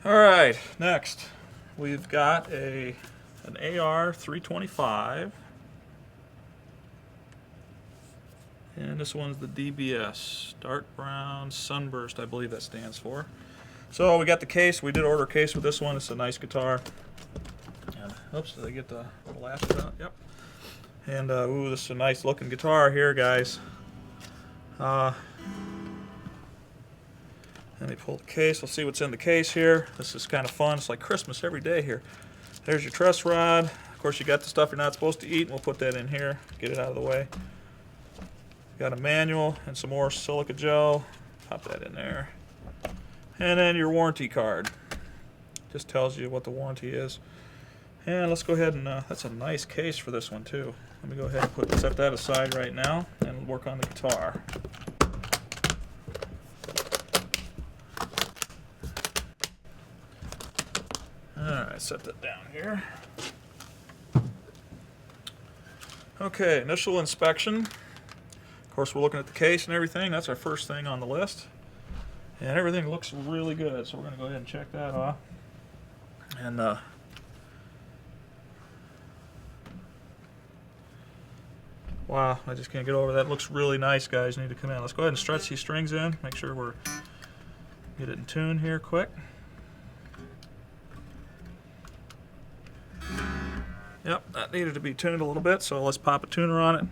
All right, next we've got an AR 325, and this one's the DBS, Dark Brown Sunburst, I believe that stands for. So we got the case. We did order a case with this one. It's a nice guitar. And, oops, did I get the last out? Yep. And ooh, this is a nice looking guitar here, guys. Let me pull the case. Let's see what's in the case here. This is kind of fun. It's like Christmas every day here. There's your truss rod. Of course, you got the stuff you're not supposed to eat, and we'll put that in here. Get it out of the way. Got a manual and some more silica gel. Pop that in there. And then your warranty card. Just tells you what the warranty is. And let's go ahead and, that's a nice case for this one too. Let me go ahead and set that aside right now and work on the guitar. Alright, set that down here. Okay, initial inspection. Of course, we're looking at the case and everything. That's our first thing on the list. And everything looks really good, so we're going to go ahead and check that off. And wow, I just can't get over that. It looks really nice, guys. You need to come in. Let's go ahead and stretch these strings in. Make sure we're get it in tune here quick. Yep, that needed to be tuned a little bit, so let's pop a tuner on it.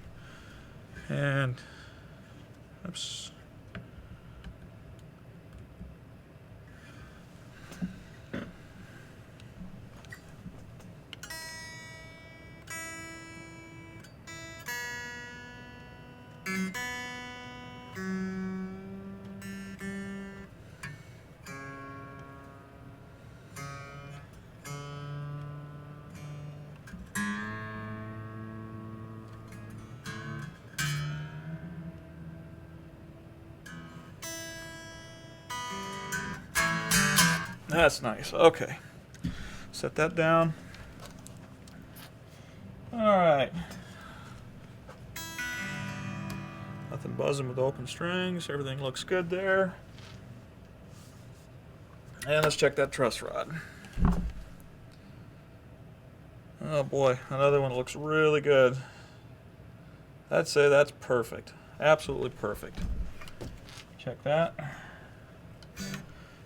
And oops. That's nice. Okay. Set that down. Alright. Nothing buzzing with open strings. Everything looks good there. And let's check that truss rod. Oh boy, another one looks really good. I'd say that's perfect. Absolutely perfect. Check that.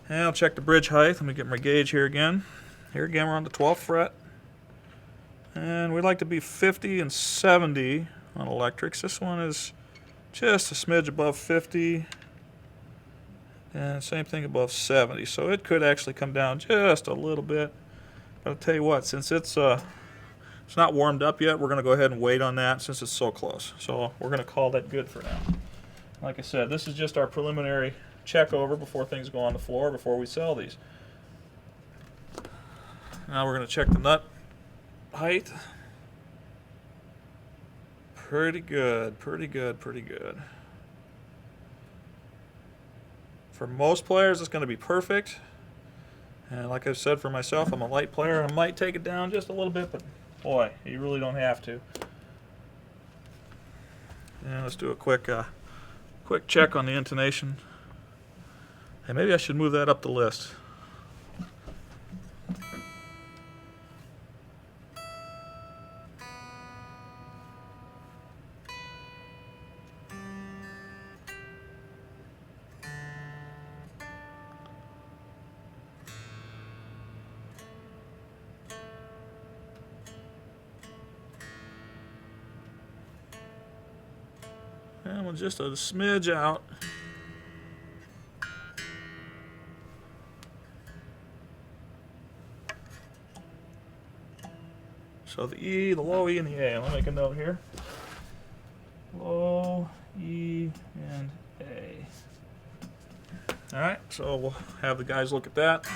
And I'll check the bridge height. Let me get my gauge here again. Here again, we're on the 12th fret. And we'd like to be 50 and 70 on electrics. This one is just a smidge above 50. And same thing above 70. So it could actually come down just a little bit. But I'll tell you what, since it's not warmed up yet, we're going to go ahead and wait on that since it's so close. So we're going to call that good for now. Like I said, this is just our preliminary check over before things go on the floor, before we sell these. Now we're going to check the nut height. Pretty good, pretty good, pretty good. For most players, it's going to be perfect. And like I said, for myself, I'm a light player. I might take it down just a little bit, but boy, you really don't have to. And let's do a quick check on the intonation. Hey, maybe I should move that up the list. And we'll just a smidge out. So the E, the low E, and the A. I'll make a note here. Low, E, and A. Alright, so we'll have the guys look at that.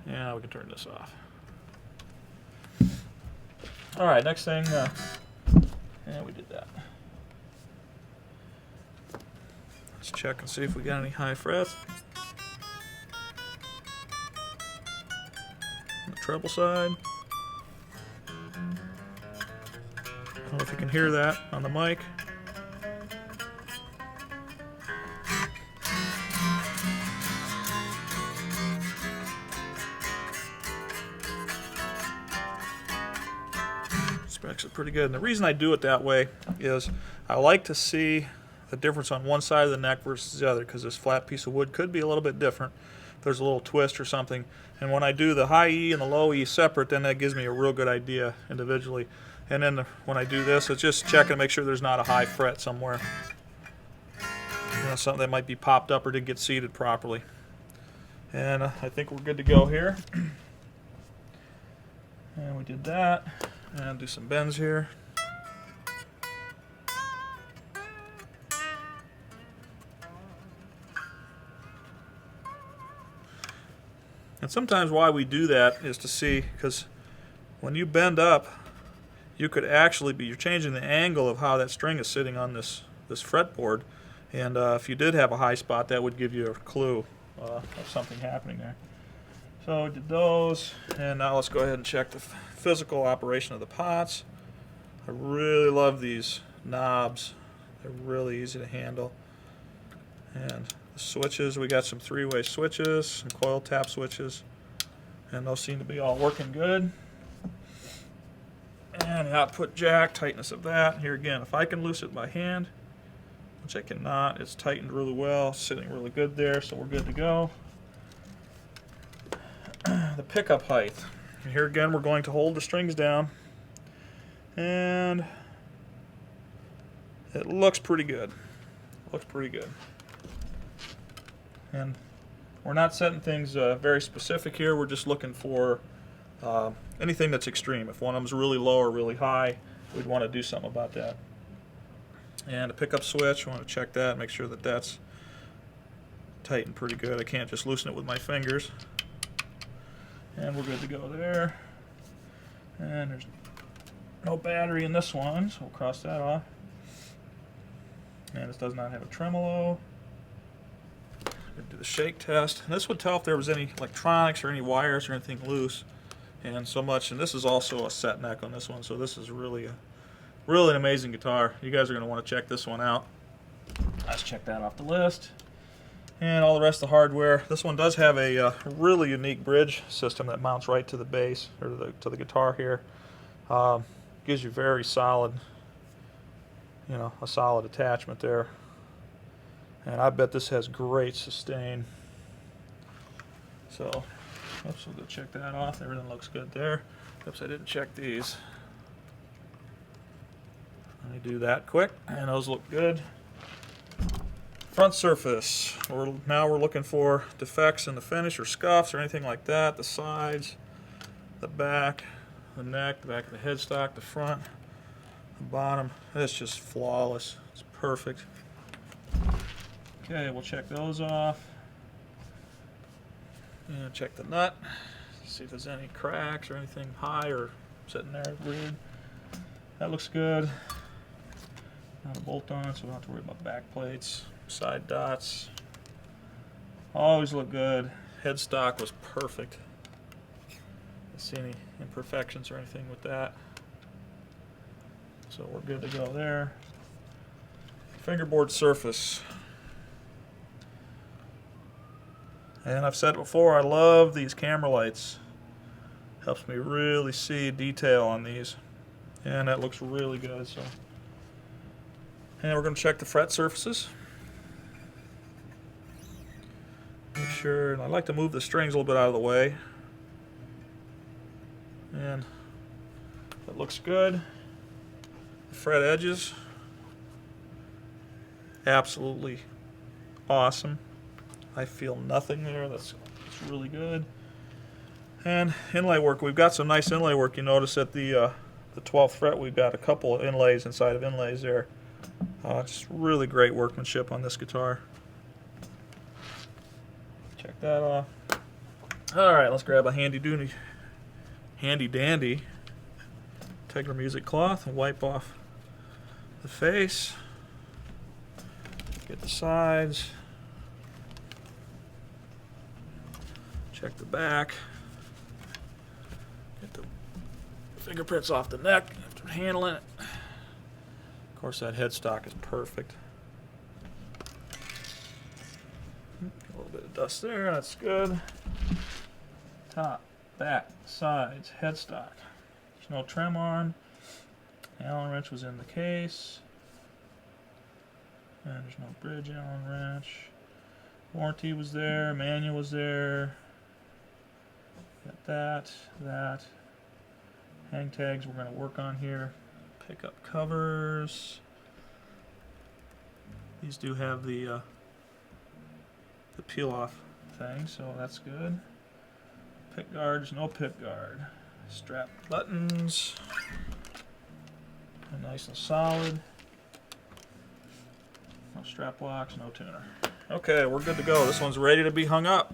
And we can turn this off. Alright, next thing. Yeah, we did that. Let's check and see if we got any high frets. On the treble side. I don't know if you can hear that on the mic. actually pretty good. And the reason I do it that way is I like to see the difference on one side of the neck versus the other, because this flat piece of wood could be a little bit different. If there's a little twist or something. And when I do the high E and the low E separate, then that gives me a real good idea individually. And then when I do this, it's just checking to make sure there's not a high fret somewhere. You know, something that might be popped up or didn't get seated properly. And I think we're good to go here. And we did that. And do some bends here. And sometimes why we do that is to see, because when you bend up, you could actually be, you're changing the angle of how that string is sitting on this fretboard. And if you did have a high spot, that would give you a clue of something happening there. So we did those, and now let's go ahead and check the physical operation of the pots. I really love these knobs. They're really easy to handle. And the switches, we got some three-way switches, some coil tap switches, and those seem to be all working good. And the output jack, tightness of that. Here again, if I can loosen it by hand, which I cannot, it's tightened really well, sitting really good there, so we're good to go. The pickup height. And here again, we're going to hold the strings down, and it looks pretty good. Looks pretty good. And we're not setting things very specific here. We're just looking for anything that's extreme. If one of them's really low or really high, we'd want to do something about that. And a pickup switch, we want to check that, make sure that that's tightened pretty good. I can't just loosen it with my fingers. And we're good to go there. And there's no battery in this one, so we'll cross that off. And this does not have a tremolo. Do the shake test. And this would tell if there was any electronics or any wires or anything loose. And so much. And this is also a set neck on this one, so this is really an amazing guitar. You guys are going to want to check this one out. Let's check that off the list. And all the rest of the hardware. This one does have a really unique bridge system that mounts right to the bass, or to the guitar here. Gives you very solid, a solid attachment there. And I bet this has great sustain. So, oops, we'll go check that off. Everything looks good there. Oops, I didn't check these. Let me do that quick, and those look good. Front surface. Now we're looking for defects in the finish or scuffs or anything like that. The sides, the back, the neck, the back of the headstock, the front, the bottom. It's just flawless. It's perfect. Okay, we'll check those off. And check the nut. See if there's any cracks or anything high or sitting there weird. That looks good. Not a bolt on, so we don't have to worry about back plates. Side dots. Always look good. Headstock was perfect. Didn't see any imperfections or anything with that. So we're good to go there. Fingerboard surface. And I've said it before, I love these camera lights. Helps me really see detail on these. And that looks really good. So, and we're going to check the fret surfaces. Make sure, and I like to move the strings a little bit out of the way. And that looks good. The fret edges, absolutely awesome. I feel nothing there. That's really good. And inlay work. We've got some nice inlay work. You notice at the 12th fret we've got a couple of inlays inside of inlays there. Just really great workmanship on this guitar. Check that off. All right, let's grab a handy dandy Tegeler music cloth and wipe off the face. Get the sides. Check the back. Get the fingerprints off the neck after handling it. Of course, that headstock is perfect. A little bit of dust there, that's good. Top, back, sides, headstock. There's no trim on. Allen wrench was in the case. And there's no bridge Allen wrench. Warranty was there, manual was there. Got that. Hang tags we're going to work on here. Pickup covers. These do have the peel off thing, so that's good. Pick guards, no pick guard. Strap buttons. Nice and solid. No strap locks, no tuner. Okay, we're good to go. This one's ready to be hung up.